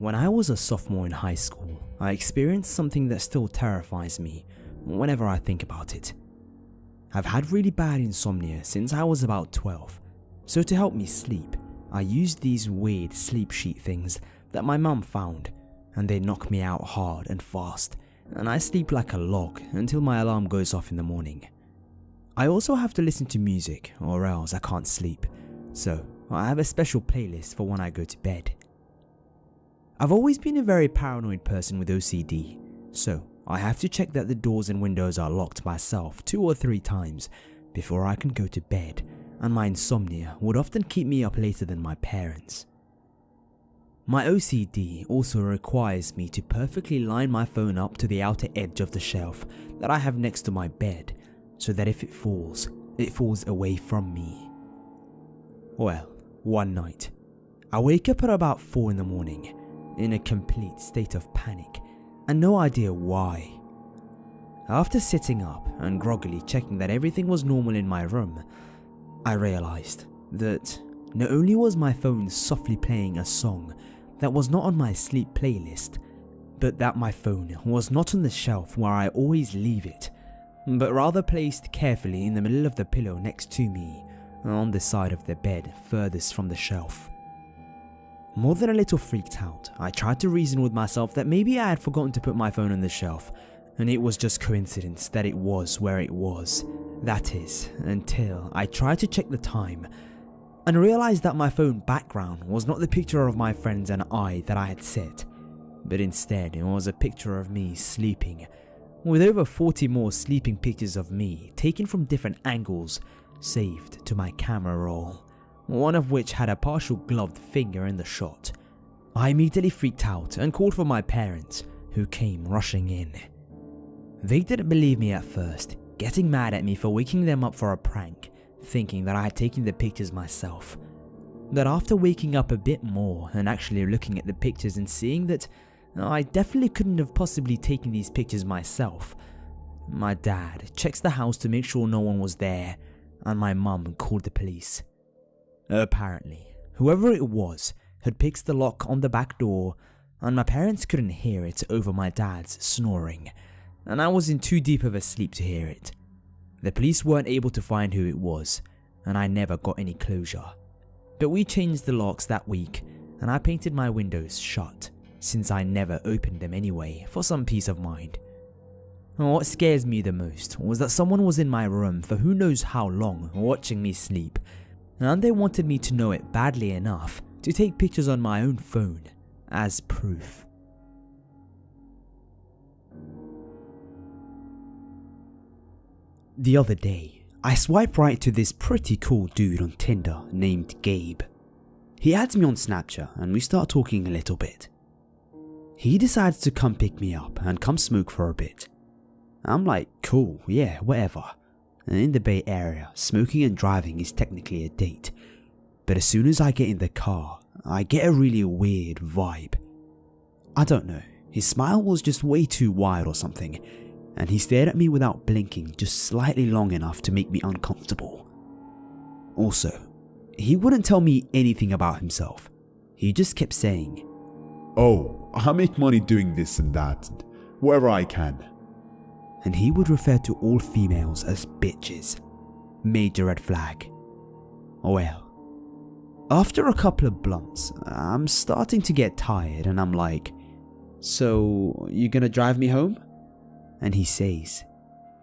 When I was a sophomore in high school, I experienced something that still terrifies me whenever I think about it. I've had really bad insomnia since I was about 12, so to help me sleep, I used these weird sleep sheet things that my mum found, and they knock me out hard and fast, and I sleep like a log until my alarm goes off in the morning. I also have to listen to music or else I can't sleep, so I have a special playlist for when I go to bed. I've always been a very paranoid person with OCD, so I have to check that the doors and windows are locked myself 2 or 3 times before I can go to bed, and my insomnia would often keep me up later than my parents. My OCD also requires me to perfectly line my phone up to the outer edge of the shelf that I have next to my bed, so that if it falls away from me. Well, one night, I wake up at about 4 in the morning, in a complete state of panic, and no idea why. After sitting up and groggily checking that everything was normal in my room, I realized that not only was my phone softly playing a song that was not on my sleep playlist, but that my phone was not on the shelf where I always leave it, but rather placed carefully in the middle of the pillow next to me, on the side of the bed furthest from the shelf. More than a little freaked out, I tried to reason with myself that maybe I had forgotten to put my phone on the shelf, and it was just coincidence that it was where it was. That is, until I tried to check the time, and realized that my phone background was not the picture of my friends and I that I had set, but instead it was a picture of me sleeping, with over 40 more sleeping pictures of me taken from different angles saved to my camera roll, one of which had a partial gloved finger in the shot. I immediately freaked out and called for my parents, who came rushing in. They didn't believe me at first, getting mad at me for waking them up for a prank, thinking that I had taken the pictures myself. But after waking up a bit more and actually looking at the pictures and seeing that I definitely couldn't have possibly taken these pictures myself, my dad checks the house to make sure no one was there, and my mum called the police. Apparently, whoever it was had picked the lock on the back door, and my parents couldn't hear it over my dad's snoring, and I was in too deep of a sleep to hear it. The police weren't able to find who it was, and I never got any closure. But we changed the locks that week, and I painted my windows shut, since I never opened them anyway, for some peace of mind. What scares me the most was that someone was in my room for who knows how long watching me sleep, and they wanted me to know it badly enough to take pictures on my own phone as proof. The other day, I swiped right to this pretty cool dude on Tinder named Gabe. He adds me on Snapchat and we start talking a little bit. He decides to come pick me up and come smoke for a bit. I'm like, cool, yeah, whatever. And in the Bay Area, smoking and driving is technically a date. But as soon as I get in the car, I get a really weird vibe. I don't know, his smile was just way too wide or something, and he stared at me without blinking just slightly long enough to make me uncomfortable. Also, he wouldn't tell me anything about himself. He just kept saying, "Oh, I make money doing this and that, and wherever I can." And he would refer to all females as bitches. Major red flag. Well, after a couple of blunts, I'm starting to get tired and I'm like, "So, you gonna drive me home?" And he says,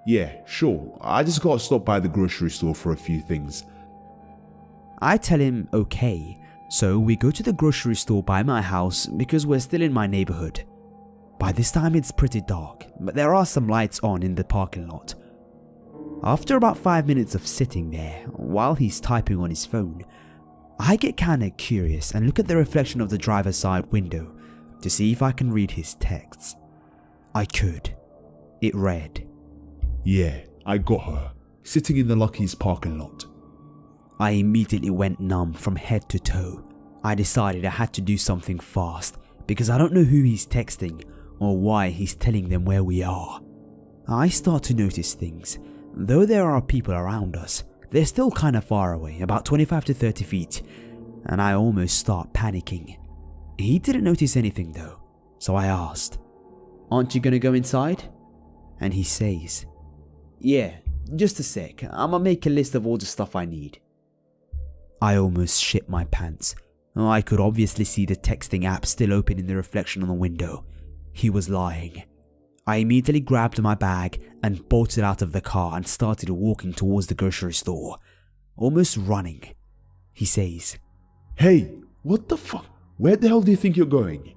"Yeah, sure, I just gotta stop by the grocery store for a few things." I tell him okay, so we go to the grocery store by my house because we're still in my neighborhood. By this time it's pretty dark, but there are some lights on in the parking lot. After about 5 minutes of sitting there while he's typing on his phone, I get kinda curious and look at the reflection of the driver's side window to see if I can read his texts. I could. It read, "Yeah, I got her, sitting in the Lucky's parking lot." I immediately went numb from head to toe. I decided I had to do something fast because I don't know who he's texting or why he's telling them where we are. I start to notice things. Though there are people around us, they're still kinda far away, about 25 to 30 feet, and I almost start panicking. He didn't notice anything though, so I asked, "Aren't you gonna go inside?" And he says, "Yeah, just a sec, I'ma make a list of all the stuff I need." I almost shit my pants. I could obviously see the texting app still open in the reflection on the window. He was lying. I immediately grabbed my bag and bolted out of the car and started walking towards the grocery store, almost running. He says, "Hey, what the fuck? Where the hell do you think you're going?"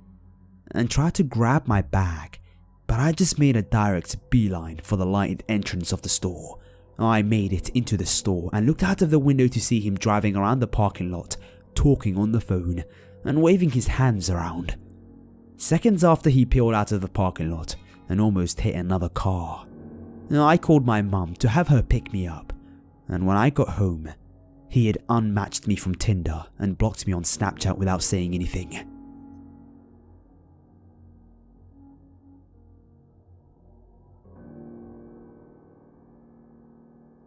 and tried to grab my bag, but I just made a direct beeline for the lighted entrance of the store. I made it into the store and looked out of the window to see him driving around the parking lot, talking on the phone and waving his hands around. Seconds after, he peeled out of the parking lot and almost hit another car. I called my mum to have her pick me up, and when I got home, he had unmatched me from Tinder and blocked me on Snapchat without saying anything.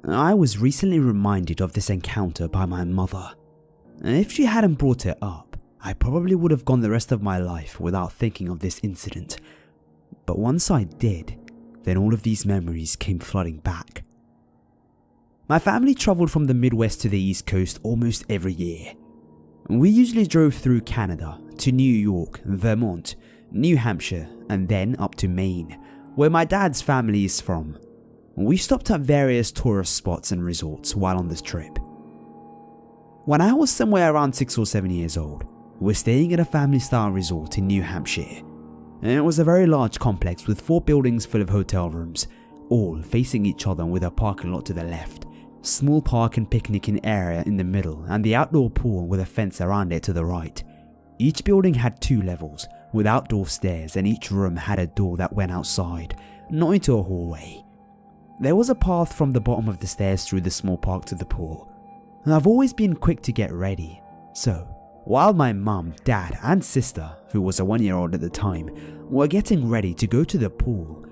I was recently reminded of this encounter by my mother. If she hadn't brought it up, I probably would have gone the rest of my life without thinking of this incident. But once I did, then all of these memories came flooding back. My family traveled from the Midwest to the East Coast almost every year. We usually drove through Canada to New York, Vermont, New Hampshire, and then up to Maine, where my dad's family is from. We stopped at various tourist spots and resorts while on this trip. When I was somewhere around 6 or 7 years old, we were staying at a family-style resort in New Hampshire. It was a very large complex with 4 buildings full of hotel rooms, all facing each other with a parking lot to the left, small park and picnicking area in the middle, and the outdoor pool with a fence around it to the right. Each building had 2 levels with outdoor stairs, and each room had a door that went outside, not into a hallway. There was a path from the bottom of the stairs through the small park to the pool. I've always been quick to get ready, so while my mum, dad and sister, who was a 1-year-old at the time, were getting ready to go to the pool,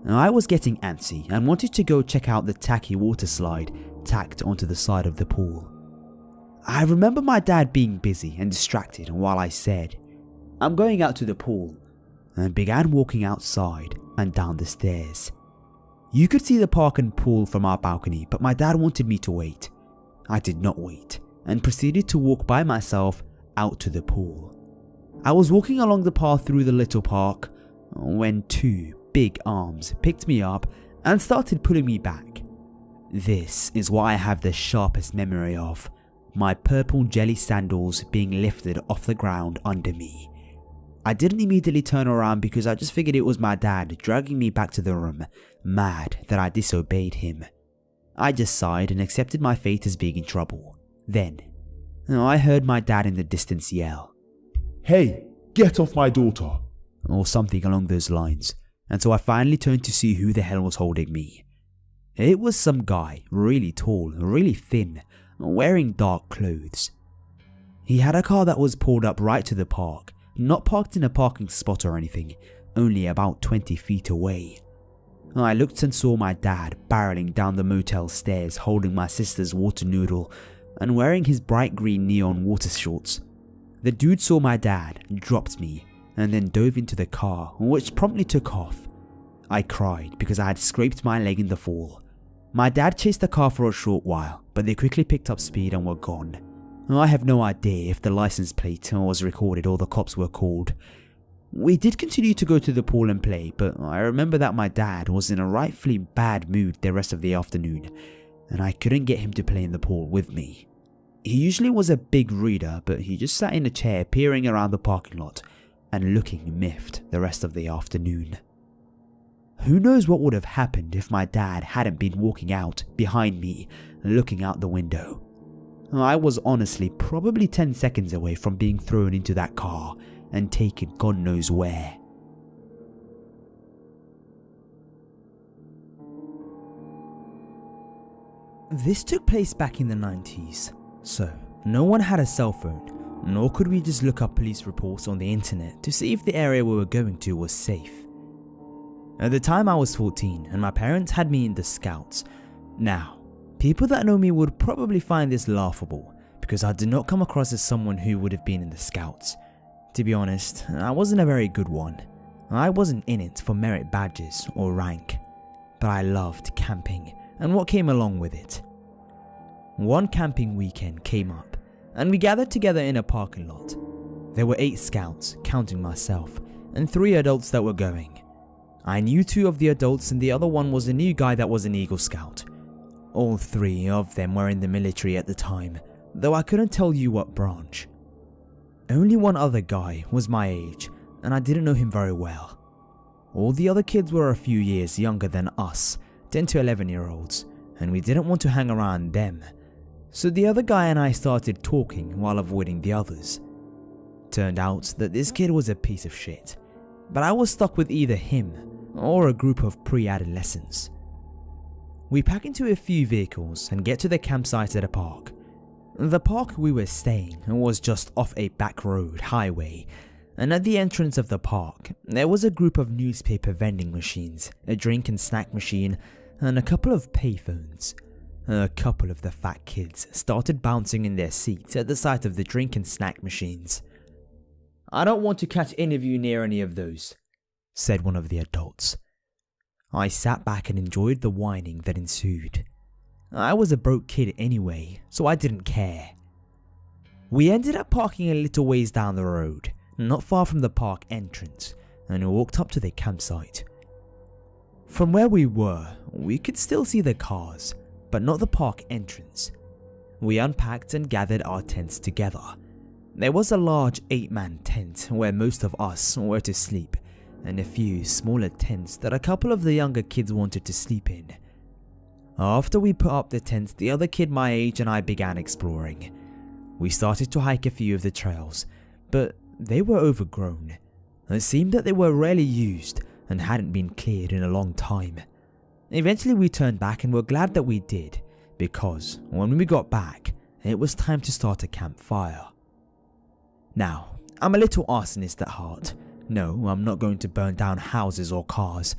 I was getting antsy and wanted to go check out the tacky water slide tacked onto the side of the pool. I remember my dad being busy and distracted while I said, "I'm going out to the pool," and began walking outside and down the stairs. You could see the park and pool from our balcony, but my dad wanted me to wait. I did not wait and proceeded to walk by myself out to the pool. I was walking along the path through the little park when 2 big arms picked me up and started pulling me back. This is what I have the sharpest memory of, my purple jelly sandals being lifted off the ground under me. I didn't immediately turn around because I just figured it was my dad dragging me back to the room, mad that I disobeyed him. I just sighed and accepted my fate as being in trouble. Then, I heard my dad in the distance yell, "Hey, get off my daughter," or something along those lines, and so I finally turned to see who the hell was holding me. It was some guy, really tall, really thin, wearing dark clothes. He had a car that was pulled up right to the park, not parked in a parking spot or anything, only about 20 feet away. I looked and saw my dad barreling down the motel stairs holding my sister's water noodle and wearing his bright green neon water shorts. The dude saw my dad, dropped me, and then dove into the car, which promptly took off. I cried because I had scraped my leg in the fall. My dad chased the car for a short while, but they quickly picked up speed and were gone. I have no idea if the license plate was recorded or the cops were called. We did continue to go to the pool and play, but I remember that my dad was in a rightfully bad mood the rest of the afternoon, and I couldn't get him to play in the pool with me. He usually was a big reader, but he just sat in a chair peering around the parking lot and looking miffed the rest of the afternoon. Who knows what would have happened if my dad hadn't been walking out behind me, looking out the window. I was honestly probably 10 seconds away from being thrown into that car and taken God knows where. This took place back in the 90s, so no one had a cell phone, nor could we just look up police reports on the internet to see if the area we were going to was safe. At the time I was 14 and my parents had me in the Scouts. Now, people that know me would probably find this laughable because I did not come across as someone who would have been in the Scouts. To be honest, I wasn't a very good one. I wasn't in it for merit badges or rank, but I loved camping and what came along with it. One camping weekend came up and we gathered together in a parking lot. There were 8 scouts, counting myself, and 3 adults that were going. I knew 2 of the adults and the other one was a new guy that was an Eagle Scout. All 3 of them were in the military at the time, though I couldn't tell you what branch. Only one other guy was my age, and I didn't know him very well. All the other kids were a few years younger than us, 10 to 11-year-olds, and we didn't want to hang around them. So the other guy and I started talking while avoiding the others. Turned out that this kid was a piece of shit, but I was stuck with either him or a group of pre-adolescents. We pack into a few vehicles and get to the campsite at a park. The park we were staying was just off a back road highway, and at the entrance of the park there was a group of newspaper vending machines, a drink and snack machine, and a couple of payphones. A couple of the fat kids started bouncing in their seats at the sight of the drink and snack machines. "I don't want to catch any of you near any of those," said one of the adults. I sat back and enjoyed the whining that ensued. I was a broke kid anyway, so I didn't care. We ended up parking a little ways down the road, not far from the park entrance, and walked up to the campsite. From where we were, we could still see the cars, but not the park entrance. We unpacked and gathered our tents together. There was a large 8-man tent where most of us were to sleep, and a few smaller tents that a couple of the younger kids wanted to sleep in. After we put up the tent, the other kid my age and I began exploring. We started to hike a few of the trails, but they were overgrown. It seemed that they were rarely used and hadn't been cleared in a long time. Eventually we turned back and were glad that we did, because when we got back, it was time to start a campfire. Now, I'm a little arsonist at heart. No, I'm not going to burn down houses or cars.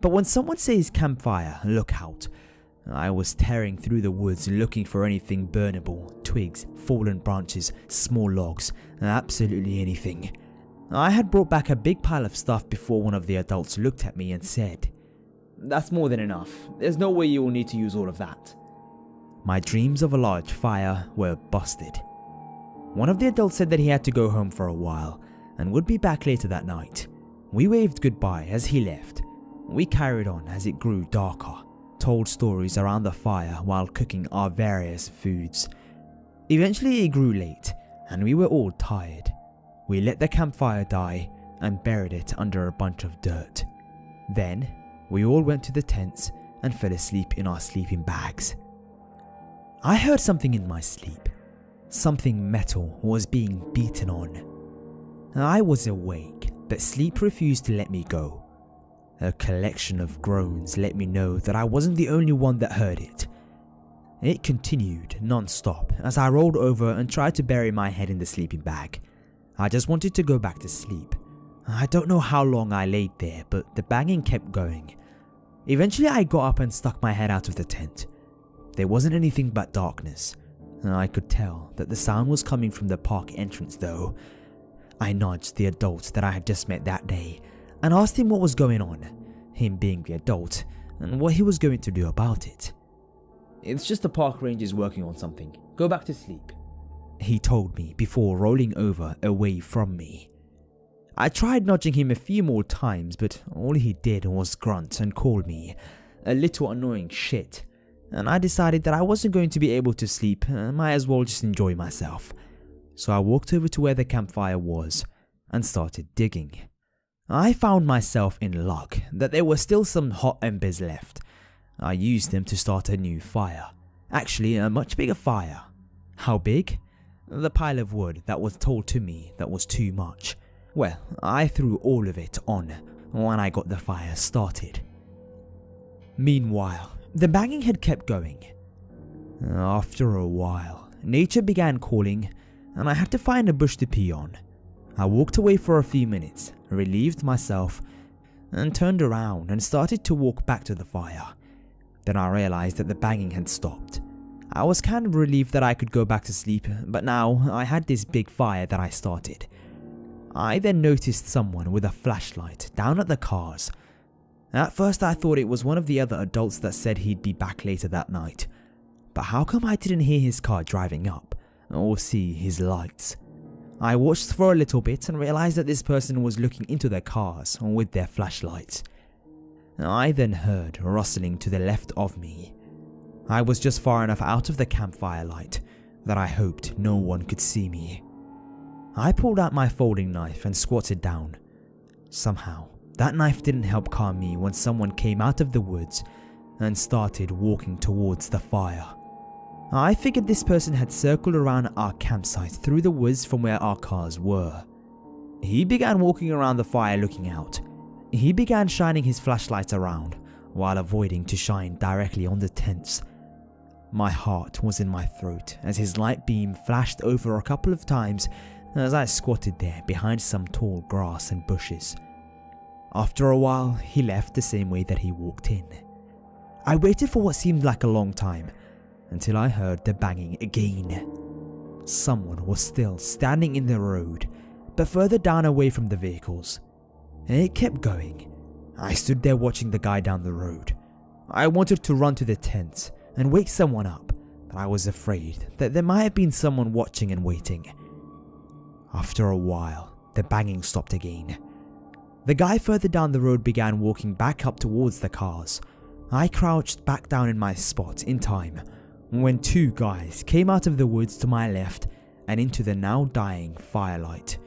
But when someone says campfire, look out. I was tearing through the woods looking for anything burnable, twigs, fallen branches, small logs, absolutely anything. I had brought back a big pile of stuff before one of the adults looked at me and said, "That's more than enough. There's no way you will need to use all of that." My dreams of a large fire were busted. One of the adults said that he had to go home for a while and would be back later that night. We waved goodbye as he left. We carried on as it grew darker, told stories around the fire while cooking our various foods. Eventually it grew late and we were all tired. We let the campfire die and buried it under a bunch of dirt. Then we all went to the tents and fell asleep in our sleeping bags. I heard something in my sleep. Something metal was being beaten on. I was awake, but sleep refused to let me go. A collection of groans let me know that I wasn't the only one that heard it. It continued non-stop as I rolled over and tried to bury my head in the sleeping bag. I just wanted to go back to sleep. I don't know how long I laid there, but the banging kept going. Eventually I got up and stuck my head out of the tent. There wasn't anything but darkness. I could tell that the sound was coming from the park entrance though. I nudged the adult that I had just met that day and asked him what was going on, him being the adult, and what he was going to do about it. "It's just the park rangers working on something. Go back to sleep," he told me before rolling over away from me. I tried nudging him a few more times, but all he did was grunt and call me a little annoying shit, and I decided that I wasn't going to be able to sleep and might as well just enjoy myself. So I walked over to where the campfire was and started digging. I found myself in luck that there were still some hot embers left. I used them to start a new fire. Actually, a much bigger fire. How big? The pile of wood that was told to me that was too much. Well, I threw all of it on when I got the fire started. Meanwhile, the banging had kept going. After a while, nature began calling and I had to find a bush to pee on. I walked away for a few minutes, relieved myself, and turned around and started to walk back to the fire. Then I realized that the banging had stopped. I was kind of relieved that I could go back to sleep, but now I had this big fire that I started. I then noticed someone with a flashlight down at the cars. At first I thought it was one of the other adults that said he'd be back later that night. But how come I didn't hear his car driving up or see his lights? I watched for a little bit and realized that this person was looking into their cars with their flashlights. I then heard rustling to the left of me. I was just far enough out of the campfire light that I hoped no one could see me. I pulled out my folding knife and squatted down. Somehow, that knife didn't help calm me when someone came out of the woods and started walking towards the fire. I figured this person had circled around our campsite through the woods from where our cars were. He began walking around the fire looking out. He began shining his flashlight around while avoiding to shine directly on the tents. My heart was in my throat as his light beam flashed over a couple of times as I squatted there behind some tall grass and bushes. After a while, he left the same way that he walked in. I waited for what seemed like a long time until I heard the banging again. Someone was still standing in the road, but further down away from the vehicles. It kept going. I stood there watching the guy down the road. I wanted to run to the tent and wake someone up, but I was afraid that there might have been someone watching and waiting. After a while, the banging stopped again. The guy further down the road began walking back up towards the cars. I crouched back down in my spot in time when two guys came out of the woods to my left and into the now dying firelight.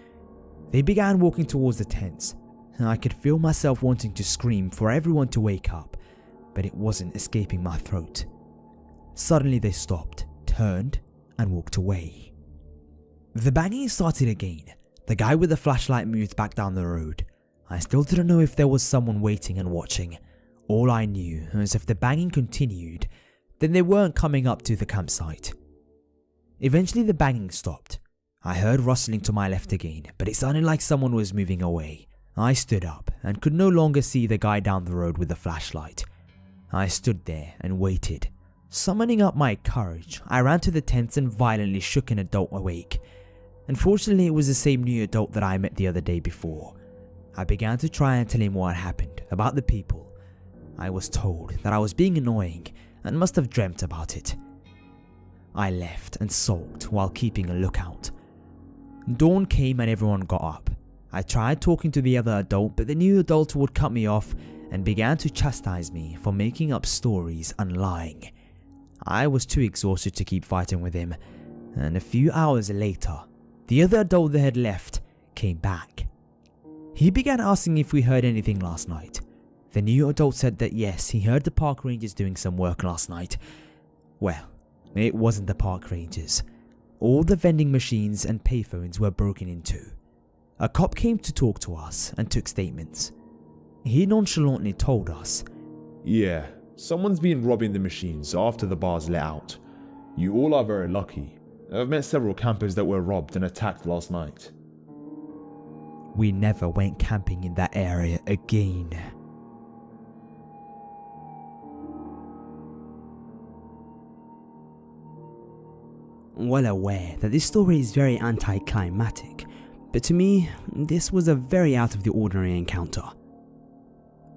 They began walking towards the tents, and I could feel myself wanting to scream for everyone to wake up, but it wasn't escaping my throat. Suddenly they stopped, turned, and walked away. The banging started again. The guy with the flashlight moved back down the road. I still didn't know if there was someone waiting and watching. All I knew was if the banging continued, then they weren't coming up to the campsite. Eventually the banging stopped. I heard rustling to my left again, but it sounded like someone was moving away. I stood up and could no longer see the guy down the road with the flashlight. I stood there and waited. Summoning up my courage, I ran to the tents and violently shook an adult awake. Unfortunately, it was the same new adult that I met the other day before. I began to try and tell him what had happened, about the people. I was told that I was being annoying and must have dreamt about it. I left and sulked while keeping a lookout. Dawn came and everyone got up. I tried talking to the other adult, but the new adult would cut me off and began to chastise me for making up stories and lying. I was too exhausted to keep fighting with him, and a few hours later, the other adult that had left came back. He began asking if we heard anything last night. The new adult said that yes, he heard the park rangers doing some work last night. Well, it wasn't the park rangers. All the vending machines and payphones were broken into. A cop came to talk to us and took statements. He nonchalantly told us, Yeah, someone's been robbing the machines after the bars let out. You all are very lucky. I've met several campers that were robbed and attacked last night. We never went camping in that area again. Well aware that this story is very anticlimactic, but to me, this was a very out of the ordinary encounter.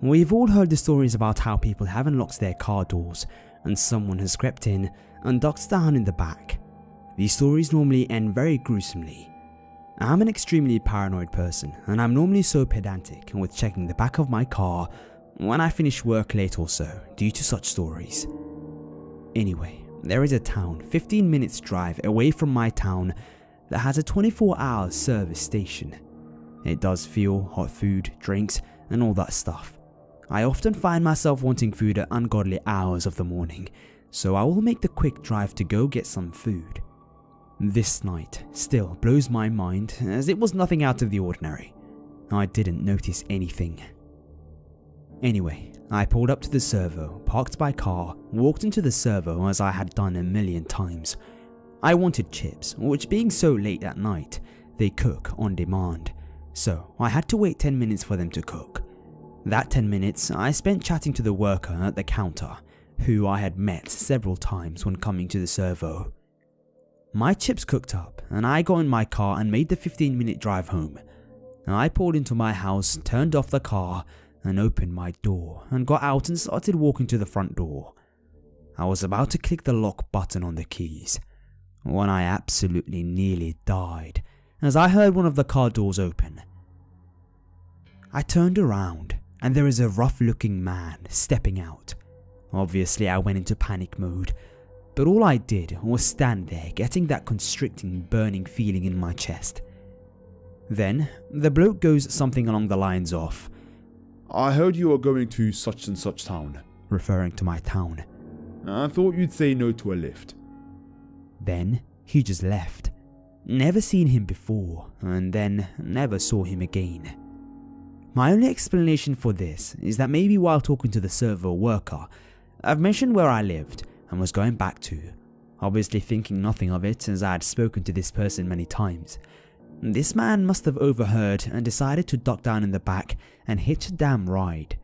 We've all heard the stories about how people have unlocked their car doors and someone has crept in and ducked down in the back. These stories normally end very gruesomely. I'm an extremely paranoid person and I'm normally so pedantic with checking the back of my car when I finish work late or so due to such stories. Anyway, there is a town 15 minutes drive away from my town that has a 24-hour service station. It does fuel, hot food, drinks and all that stuff. I often find myself wanting food at ungodly hours of the morning, so I will make the quick drive to go get some food. This night still blows my mind as it was nothing out of the ordinary. I didn't notice anything. Anyway, I pulled up to the servo, parked my car, walked into the servo as I had done a million times. I wanted chips, which being so late at night, they cook on demand, so I had to wait 10 minutes for them to cook. That 10 minutes I spent chatting to the worker at the counter, who I had met several times when coming to the servo. My chips cooked up and I got in my car and made the 15-minute drive home. I pulled into my house, turned off the car, and opened my door and got out and started walking to the front door. I was about to click the lock button on the keys when I absolutely nearly died as I heard one of the car doors open. I turned around and there is a rough-looking man stepping out. Obviously I went into panic mode, but all I did was stand there getting that constricting, burning feeling in my chest. Then the bloke goes something along the lines of, "I heard you are going to such and such town," referring to my town. "I thought you'd say no to a lift." Then he just left. Never seen him before, and then never saw him again. My only explanation for this is that maybe while talking to the server worker, I've mentioned where I lived and was going back to, obviously thinking nothing of it as I had spoken to this person many times. This man must have overheard and decided to duck down in the back and hitch a damn ride.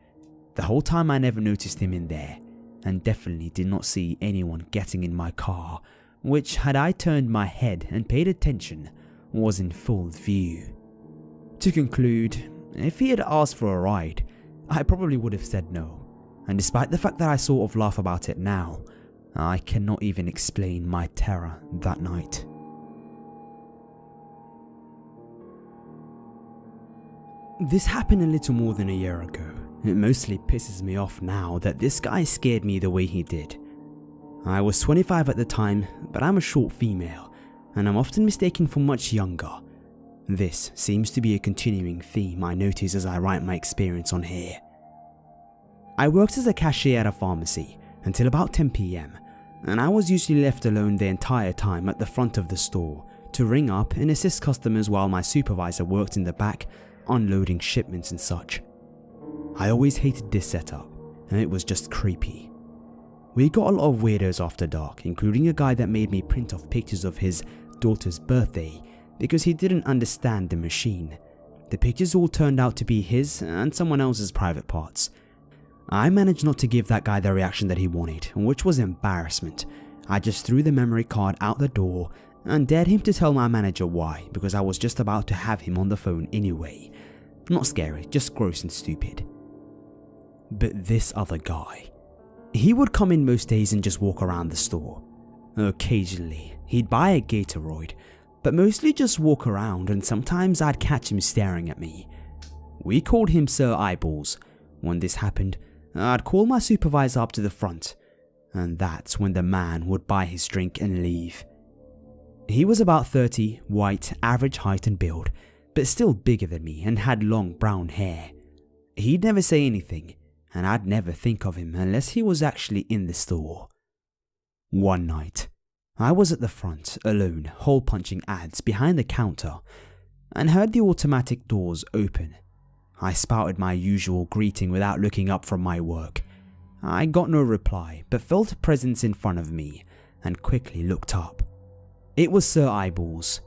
The whole time I never noticed him in there, and definitely did not see anyone getting in my car, which, had I turned my head and paid attention, was in full view. To conclude, if he had asked for a ride, I probably would have said no, and despite the fact that I sort of laugh about it now, I cannot even explain my terror that night. This happened a little more than a year ago. It mostly pisses me off now that this guy scared me the way he did. I was 25 at the time, but I'm a short female, and I'm often mistaken for much younger. This seems to be a continuing theme I notice as I write my experience on here. I worked as a cashier at a pharmacy until about 10 PM, and I was usually left alone the entire time at the front of the store to ring up and assist customers while my supervisor worked in the back unloading shipments and such. I always hated this setup, and it was just creepy. We got a lot of weirdos after dark, including a guy that made me print off pictures of his daughter's birthday because he didn't understand the machine. The pictures all turned out to be his and someone else's private parts. I managed not to give that guy the reaction that he wanted, which was embarrassment. I just threw the memory card out the door and dared him to tell my manager why, because I was just about to have him on the phone anyway. Not scary, just gross and stupid. But this other guy, he would come in most days and just walk around the store. Occasionally, he'd buy a Gatoroid, but mostly just walk around, and sometimes I'd catch him staring at me. We called him Sir Eyeballs. When this happened, I'd call my supervisor up to the front, and that's when the man would buy his drink and leave. He was about 30, white, average height and build, but still bigger than me and had long brown hair. He'd never say anything, and I'd never think of him unless he was actually in the store. One night, I was at the front, alone, hole-punching ads behind the counter, and heard the automatic doors open. I spouted my usual greeting without looking up from my work. I got no reply, but felt a presence in front of me, and quickly looked up. It was Sir Eyeballs.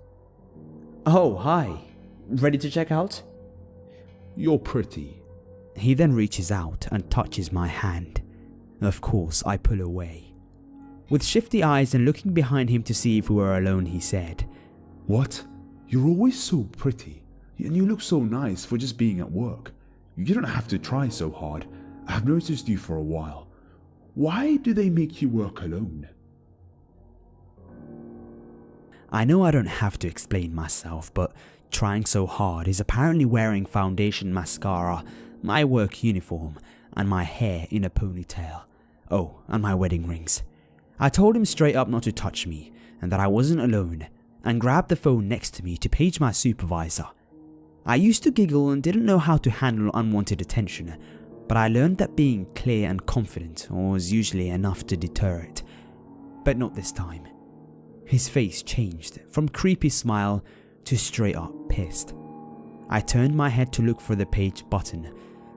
"Oh, hi. Ready to check out?" "You're pretty." He then reaches out and touches my hand. Of course, I pull away. With shifty eyes and looking behind him to see if we were alone, he said, "What? You're always so pretty, and you look so nice for just being at work. You don't have to try so hard. I've noticed you for a while. Why do they make you work alone?" I know I don't have to explain myself, but trying so hard is apparently wearing foundation, mascara, my work uniform, and my hair in a ponytail. Oh, and my wedding rings. I told him straight up not to touch me, and that I wasn't alone, and grabbed the phone next to me to page my supervisor. I used to giggle and didn't know how to handle unwanted attention, but I learned that being clear and confident was usually enough to deter it. But not this time. His face changed from creepy smile to straight up pissed. I turned my head to look for the page button,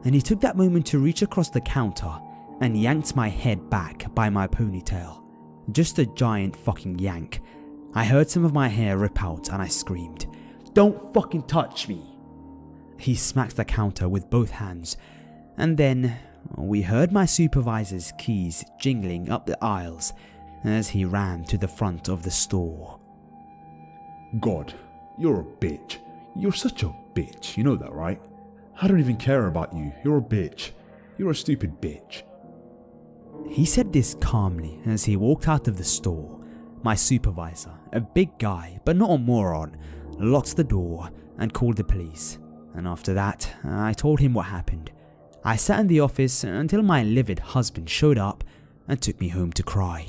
and he took that moment to reach across the counter and yanked my head back by my ponytail. Just a giant fucking yank. I heard some of my hair rip out and I screamed, "Don't fucking touch me!" He smacked the counter with both hands, and then we heard my supervisor's keys jingling up the aisles as he ran to the front of the store. "God, you're a bitch. You're such a bitch, you know that, right? I don't even care about you. You're a bitch. You're a stupid bitch. He said this calmly as he walked out of the store. My supervisor, a big guy but not a moron, locked the door and called the police. And after that, I told him what happened. I sat in the office until my livid husband showed up and took me home to cry.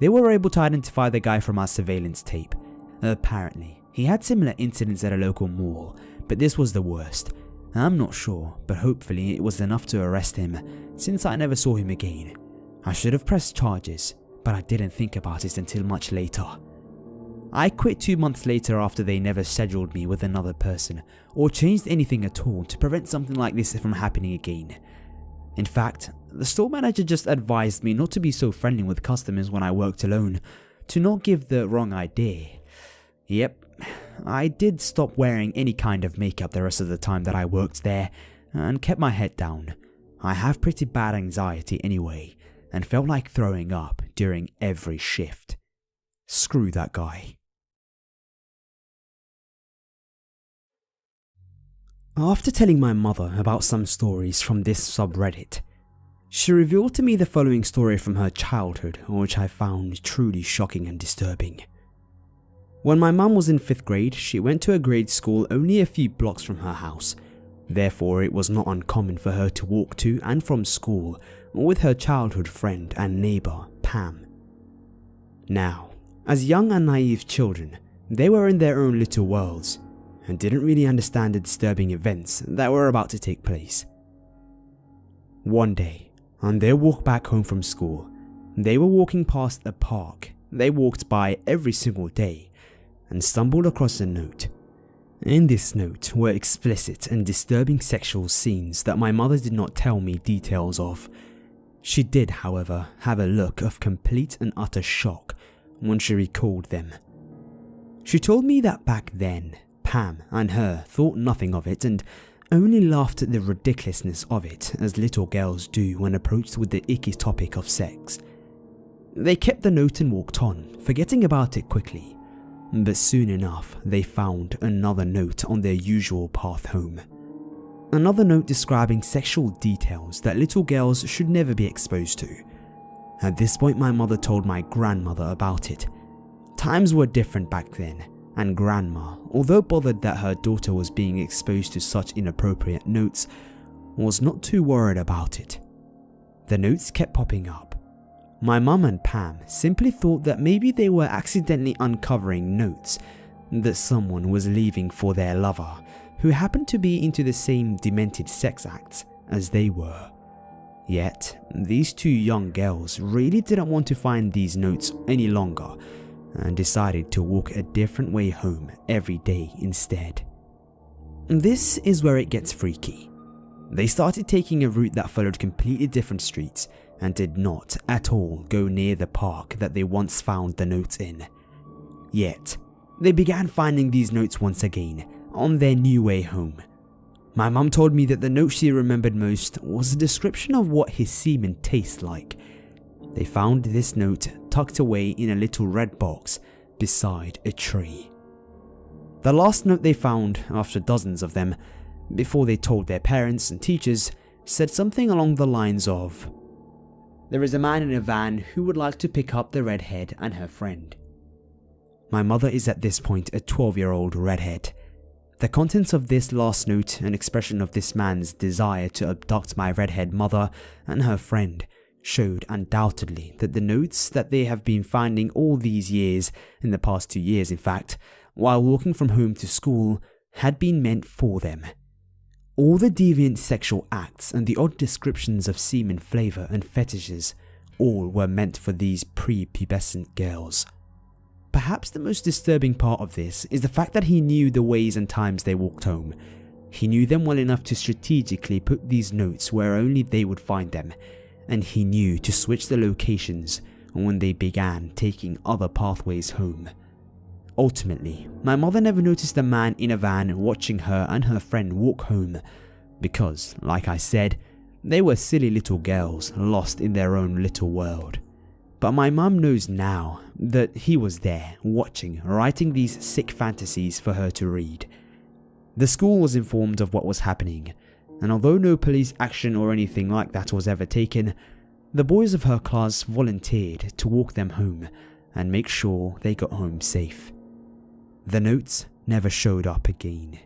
They were able to identify the guy from our surveillance tape. Apparently, he had similar incidents at a local mall, but this was the worst. I'm not sure, but hopefully it was enough to arrest him, since I never saw him again. I should have pressed charges, but I didn't think about it until much later. I quit 2 months later after they never scheduled me with another person, or changed anything at all to prevent something like this from happening again. In fact, the store manager just advised me not to be so friendly with customers when I worked alone, to not give the wrong idea. Yep, I did stop wearing any kind of makeup the rest of the time that I worked there, and kept my head down. I have pretty bad anxiety anyway, and felt like throwing up during every shift. Screw that guy. After telling my mother about some stories from this subreddit, she revealed to me the following story from her childhood, which I found truly shocking and disturbing. When my mum was in 5th grade, she went to a grade school only a few blocks from her house. Therefore, it was not uncommon for her to walk to and from school with her childhood friend and neighbour, Pam. Now, as young and naive children, they were in their own little worlds and didn't really understand the disturbing events that were about to take place. One day, on their walk back home from school, they were walking past a park they walked by every single day and stumbled across a note. In this note were explicit and disturbing sexual scenes that my mother did not tell me details of. She did, however, have a look of complete and utter shock when she recalled them. She told me that back then, Pam and her thought nothing of it and only laughed at the ridiculousness of it, as little girls do when approached with the icky topic of sex. They kept the note and walked on, forgetting about it quickly. But soon enough, they found another note on their usual path home. Another note describing sexual details that little girls should never be exposed to. At this point, my mother told my grandmother about it. Times were different back then, and Grandma, although bothered that her daughter was being exposed to such inappropriate notes, was not too worried about it. The notes kept popping up. My mum and Pam simply thought that maybe they were accidentally uncovering notes that someone was leaving for their lover, who happened to be into the same demented sex acts as they were. Yet, these two young girls really didn't want to find these notes any longer, and decided to walk a different way home every day instead. This is where it gets freaky. They started taking a route that followed completely different streets and did not at all go near the park that they once found the notes in. Yet, they began finding these notes once again on their new way home. My mum told me that the note she remembered most was a description of what his semen tastes like. They found this note tucked away in a little red box beside a tree. The last note they found, after dozens of them, before they told their parents and teachers, said something along the lines of, "There is a man in a van who would like to pick up the redhead and her friend." My mother is at this point a 12-year-old redhead. The contents of this last note, an expression of this man's desire to abduct my redhead mother and her friend, showed undoubtedly that the notes that they have been finding all these years, in the past 2 years in fact, while walking from home to school, had been meant for them. All the deviant sexual acts and the odd descriptions of semen flavor and fetishes, all were meant for these pre-pubescent girls. Perhaps the most disturbing part of this is the fact that he knew the ways and times they walked home. He knew them well enough to strategically put these notes where only they would find them, and he knew to switch the locations when they began taking other pathways home. Ultimately, my mother never noticed a man in a van watching her and her friend walk home because, like I said, they were silly little girls lost in their own little world. But my mum knows now that he was there, watching, writing these sick fantasies for her to read. The school was informed of what was happening, and although no police action or anything like that was ever taken, the boys of her class volunteered to walk them home and make sure they got home safe. The notes never showed up again.